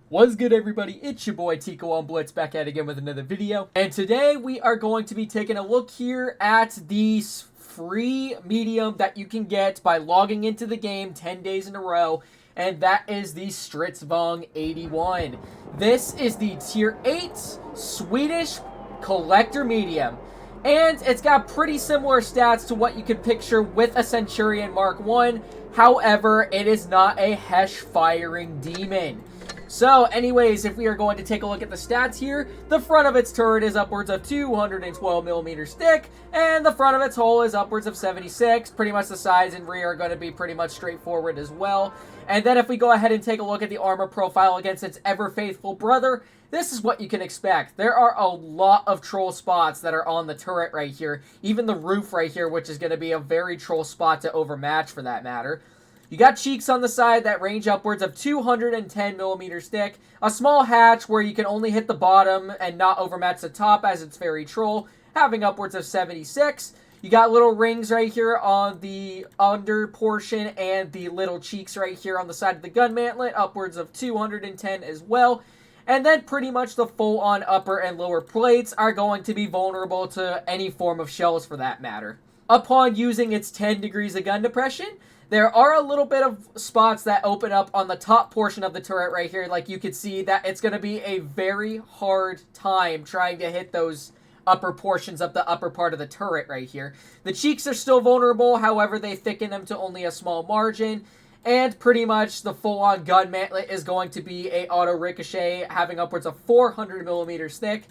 What's good, everybody? It's your boy Tico on Blitz, back at it again with another video. And today we are going to be taking a look here at the free medium that you can get by logging into the game 10 days in a row. And that is the Strv 81. This is the tier 8 Swedish collector medium. And it's got pretty similar stats to what you could picture with a Centurion Mark 1. However, it is not a Hesh firing demon. So, anyways, if we are going to take a look at the stats here, the front of its turret is upwards of 212mm thick, and the front of its hull is upwards of 76. Pretty much the sides and rear are going to be pretty much straightforward as well. And then if we go ahead and take a look at the armor profile against its ever-faithful brother, this is what you can expect. There are a lot of troll spots that are on the turret right here. Even the roof right here, which is going to be a very troll spot to overmatch for that matter. You got cheeks on the side that range upwards of 210mm thick, a small hatch where you can only hit the bottom and not overmatch the top as it's very troll, having upwards of 76. You got little rings right here on the under portion and the little cheeks right here on the side of the gun mantlet, upwards of 210 as well. And then pretty much the full-on upper and lower plates are going to be vulnerable to any form of shells for that matter. Upon using its 10 degrees of gun depression, there are a little bit of spots that open up on the top portion of the turret right here. Like you can see that it's going to be a very hard time trying to hit those upper portions of the upper part of the turret right here. The cheeks are still vulnerable, however they thicken them to only a small margin. And pretty much the full-on gun mantlet is going to be a auto ricochet, having upwards of 400mm thick.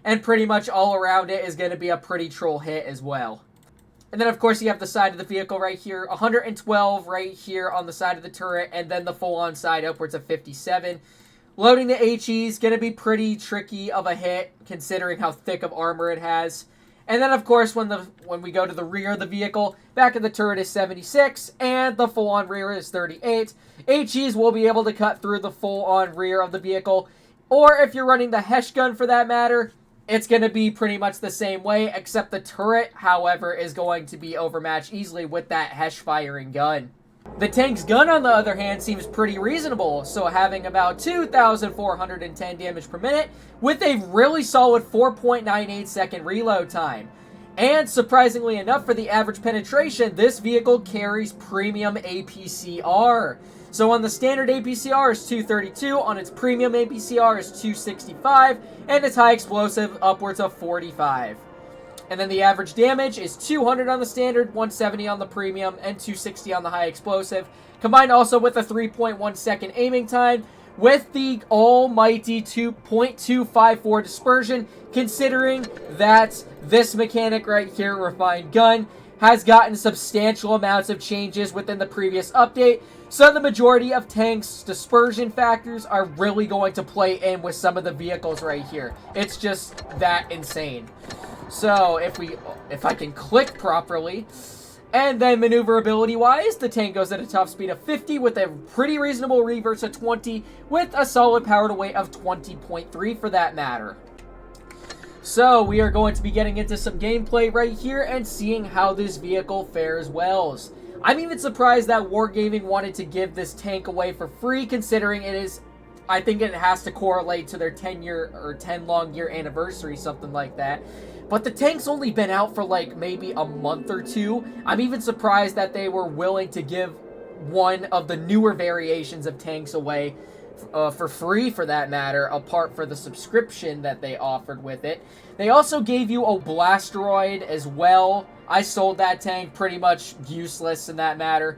And pretty much all around it is going to be a pretty troll hit as well. And then, of course, you have the side of the vehicle right here, 112 right here on the side of the turret, and then the full-on side upwards of 57. Loading the HE is going to be pretty tricky of a hit, considering how thick of armor it has. And then, of course, when we go to the rear of the vehicle, back of the turret is 76, and the full-on rear is 38. HEs will be able to cut through the full-on rear of the vehicle, or if you're running the Hesh gun for that matter, it's going to be pretty much the same way, except the turret, however, is going to be overmatched easily with that Hesh firing gun. The tank's gun, on the other hand, seems pretty reasonable, so having about 2,410 damage per minute with a really solid 4.98 second reload time. And surprisingly enough, for the average penetration, this vehicle carries premium APCR. So on the standard APCR is 232, on its premium APCR is 265, and its high explosive upwards of 45. And then the average damage is 200 on the standard, 170 on the premium, and 260 on the high explosive. Combined also with a 3.1 second aiming time, with the almighty 2.254 dispersion, considering that this mechanic right here, Refined Gun, has gotten substantial amounts of changes within the previous update. So the majority of tanks' dispersion factors are really going to play in with some of the vehicles right here. It's just that insane. So if I can click properly, and then maneuverability-wise, the tank goes at a top speed of 50 with a pretty reasonable reverse of 20 with a solid power to weight of 20.3 for that matter. So we are going to be getting into some gameplay right here and seeing how this vehicle fares well. I'm even surprised that Wargaming wanted to give this tank away for free, considering it is, I think it has to correlate to their 10-year or 10-long-year anniversary, something like that. But the tank's only been out for like maybe a month or two. I'm even surprised that they were willing to give one of the newer variations of tanks away for free, for that matter, apart for the subscription that they offered with it. They also gave you a Blasteroid as well. I sold that tank, pretty much useless in that matter.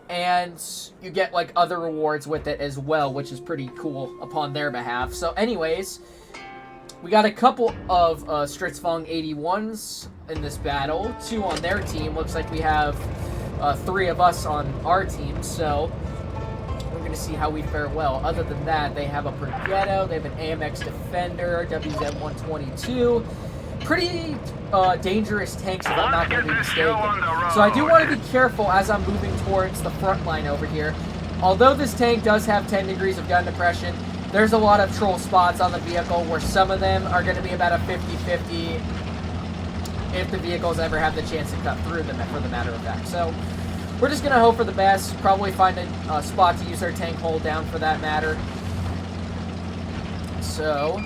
And you get like other rewards with it as well, which is pretty cool upon their behalf. So anyways, we got a couple of Strv 81s in this battle. 2 on their team. Looks like we have 3 of us on our team, so we're going to see how we fare well. Other than that, they have a Pergetto, they have an AMX Defender, WZ-122. Pretty dangerous tanks, if I'm not going to be mistaken. So I do want to be careful as I'm moving towards the front line over here. Although this tank does have 10 degrees of gun depression, there's a lot of troll spots on the vehicle where some of them are going to be about a 50-50 if the vehicles ever have the chance to cut through them, for the matter of fact. So we're just going to hope for the best, probably find a spot to use our tank hold down for that matter. So,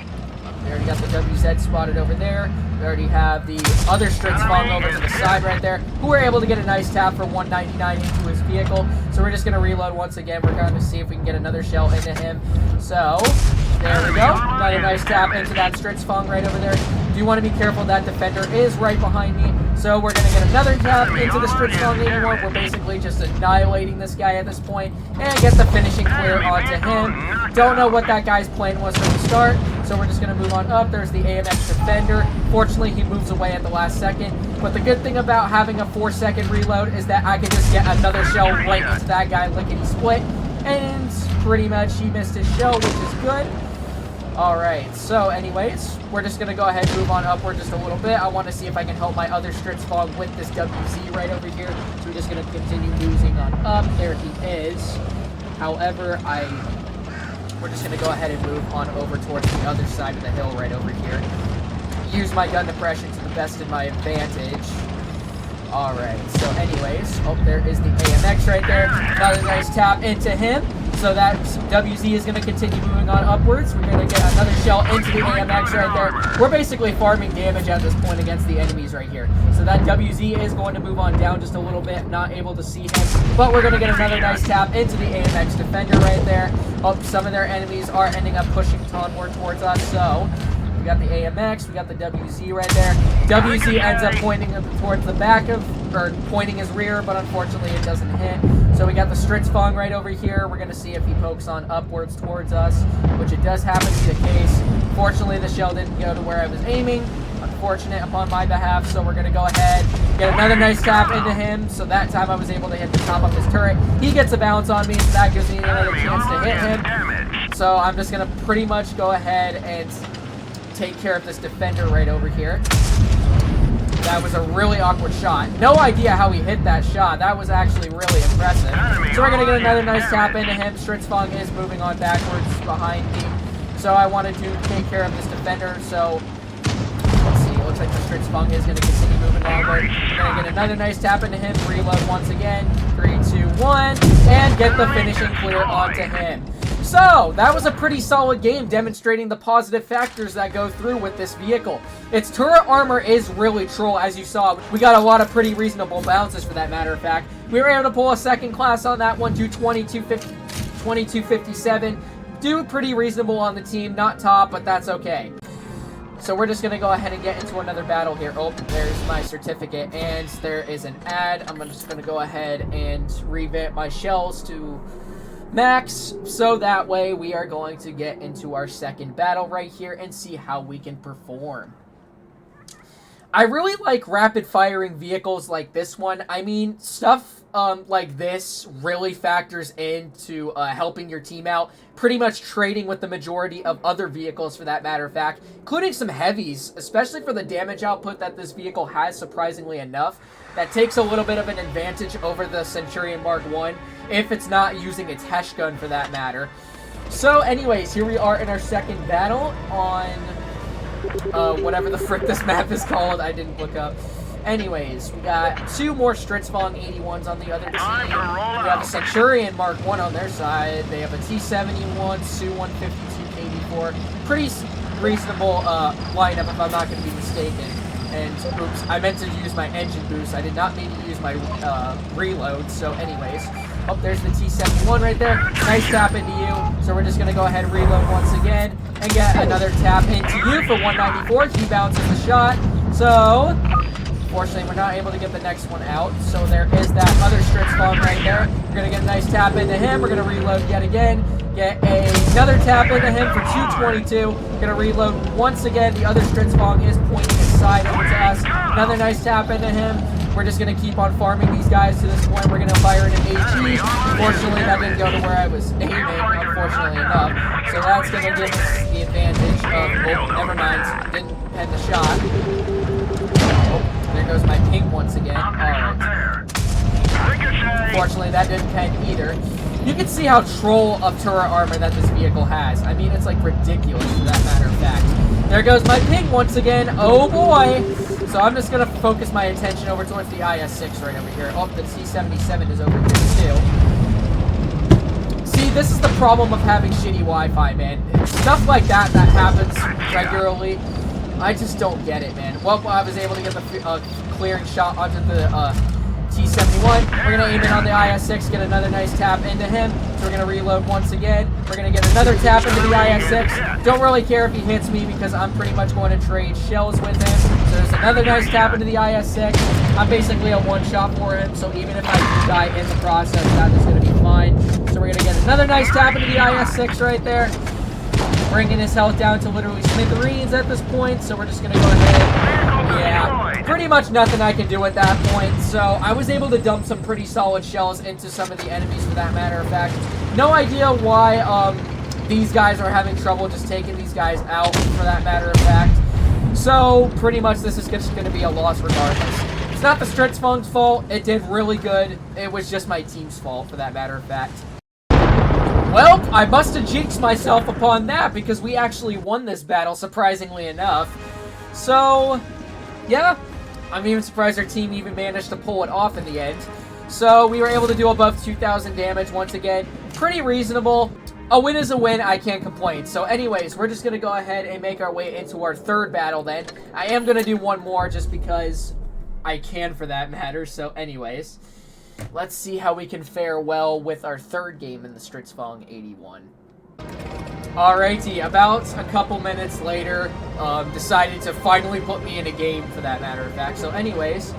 we already got the WZ spotted over there. We already have the other Stritzfong over to the side right there, who were able to get a nice tap for 199 into his vehicle. So we're just going to reload once again. We're going to see if we can get another shell into him. So, there we go. Another nice tap into that Stritzfong right over there. Do want to be careful, that defender is right behind me. So we're going to get another tap into the Stritzfong 81. We're basically just annihilating this guy at this point and get the finishing clear onto him. Don't know what that guy's plan was from the start, so we're just going to move on up. There's the AMX defender. Fortunately, he moves away at the last second. But the good thing about having a 4-second reload is that I can just get another shell right into that guy lickety-split. And pretty much he missed his shell, which is good. Alright, so anyways, we're just going to go ahead and move on upward just a little bit. I want to see if I can help my other Stritzfong with this WZ right over here. So we're just going to continue moving on up. There he is. However, we're just going to go ahead and move on over towards the other side of the hill right over here. Use my gun depression to the best of my advantage. Alright, so anyways, there is the AMX right there. Another nice tap into him. So that WZ is going to continue moving on upwards. We're going to get another shell into the AMX right there. We're basically farming damage at this point against the enemies right here. So that WZ is going to move on down just a little bit. Not able to see him. But we're going to get another nice tap into the AMX defender right there. Oh, some of their enemies are ending up pushing onward towards us. So we got the AMX, we got the WZ right there. WZ ends up pointing towards the back of, or pointing his rear, but unfortunately it doesn't hit. So we got the Stritzfong right over here. We're going to see if he pokes on upwards towards us, which it does happen to be the case. Fortunately, the shell didn't go to where I was aiming. Unfortunate upon my behalf, so we're going to go ahead, get another nice tap into him. So that time I was able to hit the top of his turret. He gets a bounce on me, so that gives me another chance to hit him. So I'm just going to pretty much go ahead and take care of this defender right over here. That was a really awkward shot. No idea how he hit that shot. That was actually really impressive. So we're going to get another nice tap into him. Stritzfong is moving on backwards behind me. So I wanted to take care of this defender. So let's see. It looks like the Stritzfong is going to continue moving onward. We're going to get another nice tap into him. Reload once again. 3, 2, 1. And get the finishing clear onto him. So, that was a pretty solid game demonstrating the positive factors that go through with this vehicle. Its turret armor is really troll, as you saw. We got a lot of pretty reasonable bounces for that matter of fact. We were able to pull a second class on that one, do 2257. Do pretty reasonable on the team, not top, but that's okay. So we're just going to go ahead and get into another battle here. Oh, there's my certificate, and there is an ad. I'm just going to go ahead and revamp my shells to max, so that way we are going to get into our second battle right here and see how we can perform. I really like rapid firing vehicles like this one. I mean, stuff like this really factors into helping your team out, pretty much trading with the majority of other vehicles for that matter of fact, including some heavies, especially for the damage output that this vehicle has, surprisingly enough. That takes a little bit of an advantage over the Centurion Mark 1, if it's not using its Hesh gun for that matter. So anyways, here we are in our second battle on whatever the frick this map is called. I didn't look up. Anyways, we got 2 more Stritzfong 81s on the other team. We have a Centurion Mark 1 on their side. They have a T-71, Su-152 KD4. Pretty reasonable lineup if I'm not going to be mistaken. And, oops, I meant to use my engine boost. I did not mean to use my reload. So anyways, oh, there's the T-71 right there. Nice tap into you. So we're just going to go ahead and reload once again and get another tap into you for 194. He bounces the shot. So, fortunately, we're not able to get the next one out. So there is that other Stritzfong right there. We're going to get a nice tap into him. We're going to reload yet again. Get another tap into him for 222. We're going to reload once again. The other Stritzfong is pointing his side over to us. Another nice tap into him. We're just going to keep on farming these guys to this point. We're going to fire in an AG. Fortunately, that didn't go to where I was aiming, unfortunately enough. So that's going to give us the advantage of, oh, never mind. Didn't pen the shot. Oh, there goes my ping once again. Alright. Fortunately, that didn't pen either. You can see how troll of turret armor that this vehicle has. I mean, it's like ridiculous for that matter of fact. There goes my ping once again. Oh boy! So I'm just going to focus my attention over towards the IS-6 right over here. Oh, the T-77 is over here too. See, this is the problem of having shitty Wi-Fi, man. Stuff like that happens regularly. I just don't get it, man. Well, I was able to get the clearing shot onto the T-71. We're going to aim in on the IS-6, get another nice tap into him. So we're going to reload once again. We're going to get another tap into the IS-6. Don't really care if he hits me because I'm pretty much going to trade shells with him. So there's another nice tap into the IS-6. I'm basically a one-shot for him, so even if I do die in the process, that is going to be fine. So we're going to get another nice tap into the IS-6 right there. Bringing his health down to literally smithereens at this point, so we're just going to go ahead. Yeah, pretty much nothing I can do at that point. So I was able to dump some pretty solid shells into some of the enemies, for that matter of fact. No idea why these guys are having trouble just taking these guys out, for that matter of fact. So pretty much this is just going to be a loss regardless. It's not the Stritzfung's fault. It did really good. It was just my team's fault, for that matter of fact. Well, I must have jinxed myself upon that because we actually won this battle, surprisingly enough. So, yeah, I'm even surprised our team even managed to pull it off in the end. So, we were able to do above 2,000 damage once again. Pretty reasonable. A win is a win, I can't complain. So anyways, we're just going to go ahead and make our way into our third battle then. I am going to do one more just because I can, for that matter. So anyways, let's see how we can fare well with our third game in the Stritzfung 81. Alrighty, about a couple minutes later, decided to finally put me in a game, for that matter of fact. So anyways,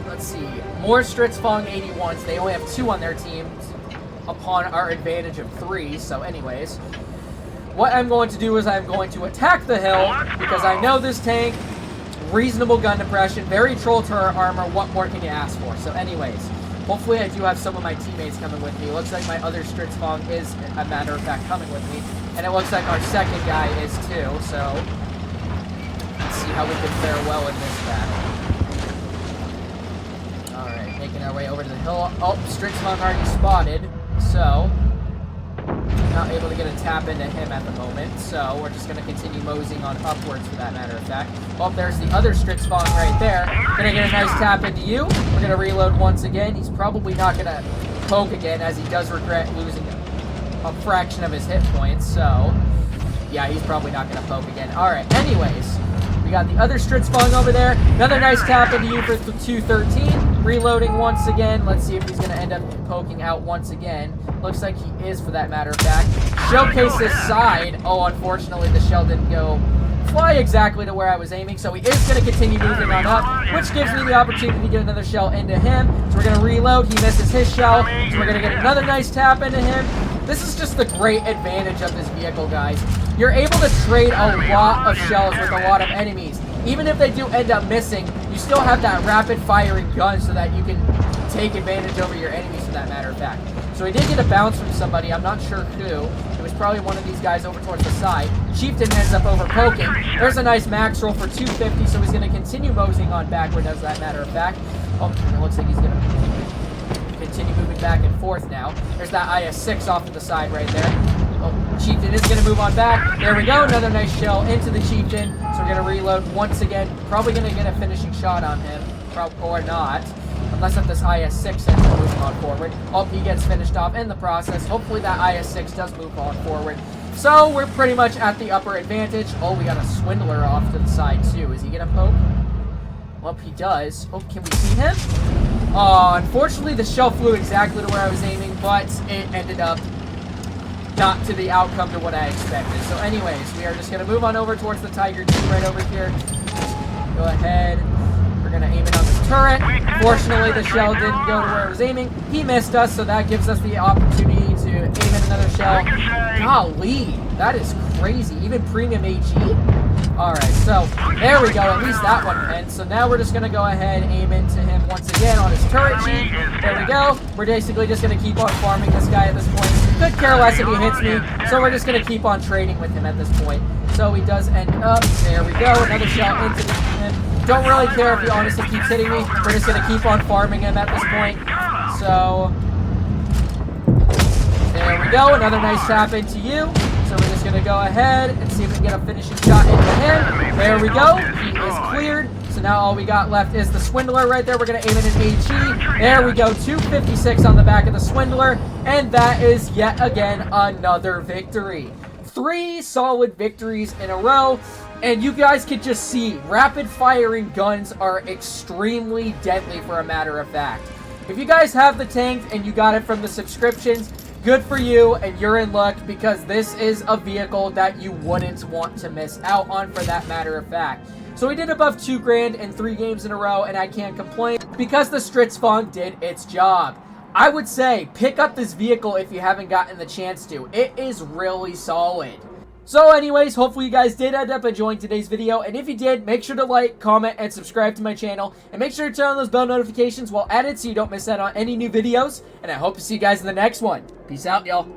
let's see. More Stritzfung 81s. They only have 2 on their team upon our advantage of 3. So anyways, what I'm going to do is I'm going to attack the hill because I know this tank, reasonable gun depression, very troll turret armor. What more can you ask for? So anyways, hopefully I do have some of my teammates coming with me. It looks like my other Stritzfung is, a matter of fact, coming with me. And it looks like our second guy is too. So let's see how we can fare well in this battle. Alright, making our way over to the hill. Oh, Stritzfung already spotted. So not able to get a tap into him at the moment. So we're just going to continue moseying on upwards, for that matter of fact. Oh, there's the other Stritzfung right there. Going to get a nice tap into you. We're going to reload once again. He's probably not going to poke again, as he does regret losing a fraction of his hit points. So yeah, he's probably not going to poke again. Alright, anyways, we got the other Stritzfung over there. Another nice tap into you for 213. Reloading once again. Let's see if he's going to end up poking out once again. Looks like he is, for that matter of fact. Showcase his side. Oh, unfortunately, the shell didn't go fly exactly to where I was aiming, so he is going to continue moving on up, which gives me the opportunity to get another shell into him. So we're going to reload. He misses his shell, so we're going to get another nice tap into him. This is just the great advantage of this vehicle, guys. You're able to trade a lot of shells with a lot of enemies. Even if they do end up missing, you still have that rapid firing gun so that you can take advantage over your enemies, for that matter of fact. So he did get a bounce from somebody, I'm not sure who. It was probably one of these guys over towards the side. Chieftain ends up over poking. There's a nice max roll for 250, so he's going to continue moseying on backward, as that matter of fact. Oh, it looks like he's going to continue moving back and forth now. There's that IS-6 off to the side right there. Oh, Chieftain is going to move on back. There we go. Another nice shell into the Chieftain. So we're going to reload once again. Probably going to get a finishing shot on him. Or not. Unless if this IS-6 ends up moving on forward. Oh, he gets finished off in the process. Hopefully that IS-6 does move on forward. So we're pretty much at the upper advantage. Oh, we got a Swindler off to the side too. Is he going to poke? Well, he does. Oh, can we see him? Unfortunately, the shell flew exactly to where I was aiming, but it ended up not to the outcome to what I expected. So anyways, we are just going to move on over towards the Tiger 2 right over here. Go ahead. We're going to aim it on this turret. Fortunately, the shell didn't go to where I was aiming. He missed us, so that gives us the opportunity to aim at another shell. Golly, that is crazy. Even premium AG. Alright, so there we go. At least that one went. So now we're just going to go ahead and aim into him once again on his turret cheek. There we go. We're basically just going to keep on farming this guy at this point. Could care less if he hits me, so we're just going to keep on trading with him at this point. So he does end up. There we go. Another shell into him. Don't really care if he honestly keeps hitting me. We're just going to keep on farming him at this point. So there we go. Another nice tap into you. So we're just going to go ahead and see if we can get a finishing shot into him. There we go. He is cleared. So now all we got left is the Swindler right there. We're going to aim at an HE. There we go. 256 on the back of the Swindler. And that is yet again another victory. 3 solid victories in a row. And you guys can just see, rapid firing guns are extremely deadly, for a matter of fact. If you guys have the tank and you got it from the subscriptions, good for you, and you're in luck, because this is a vehicle that you wouldn't want to miss out on, for that matter of fact. So we did above 2 grand in 3 games in a row, and I can't complain because the Stritzfong did its job. I would say pick up this vehicle if you haven't gotten the chance to. It is really solid. So anyways, hopefully you guys did end up enjoying today's video, and if you did, make sure to like, comment, and subscribe to my channel, and make sure to turn on those bell notifications while at it so you don't miss out on any new videos, and I hope to see you guys in the next one. Peace out, y'all.